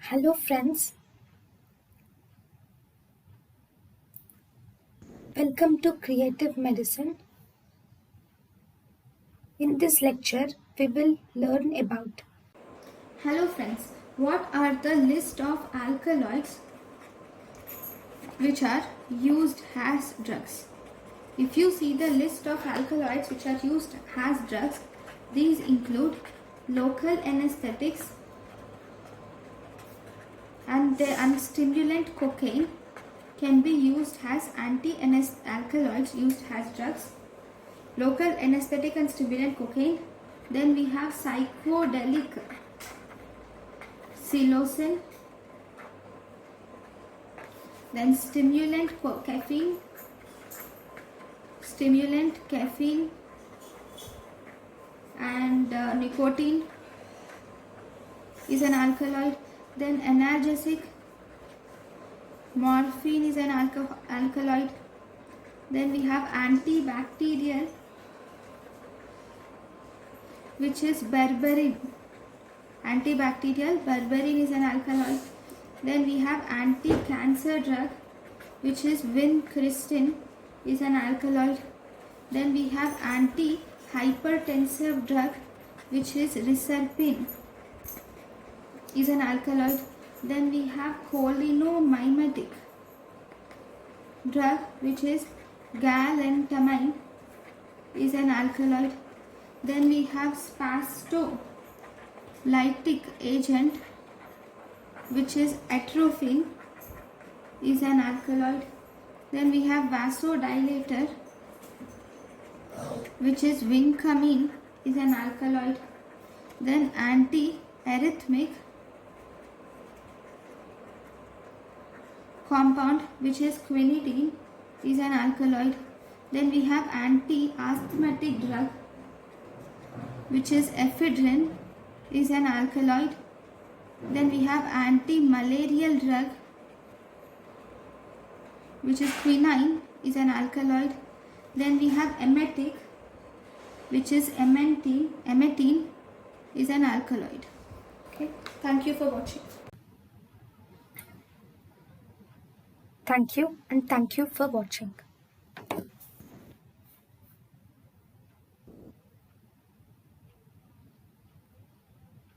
Hello friends, welcome to Creative Medicine. In this lecture, we will learn about. Hello friends, what are the list of alkaloids which are used as drugs? If you see the list of alkaloids which are used as drugs, these include local anesthetics and stimulant cocaine can be used as anti-alkaloids used as drugs. Local anesthetic and stimulant cocaine. Then we have psychedelic psilocin, then stimulant caffeine and nicotine is an alkaloid. Then analgesic, morphine is an alkaloid. Then we have antibacterial, which is berberine. Antibacterial, berberine is an alkaloid. Then we have anti-cancer drug, which is vincristine, is an alkaloid. Then we have anti-hypertensive drug, which is reserpine, is an alkaloid. Then we have cholinomimetic drug, which is galantamine, is an alkaloid. Then we have spastolytic agent, which is atropine, is an alkaloid. Then we have vasodilator, which is vincamine, is an alkaloid. Then antiarrhythmic compound, which is quinidine, is an alkaloid. Then we have anti-asthmatic drug, which is ephedrine, is an alkaloid. Then we have anti-malarial drug, which is quinine, is an alkaloid. Then we have emetic, which is emmetine, is an alkaloid. Okay, thank you for watching. Thank you and thank you for watching.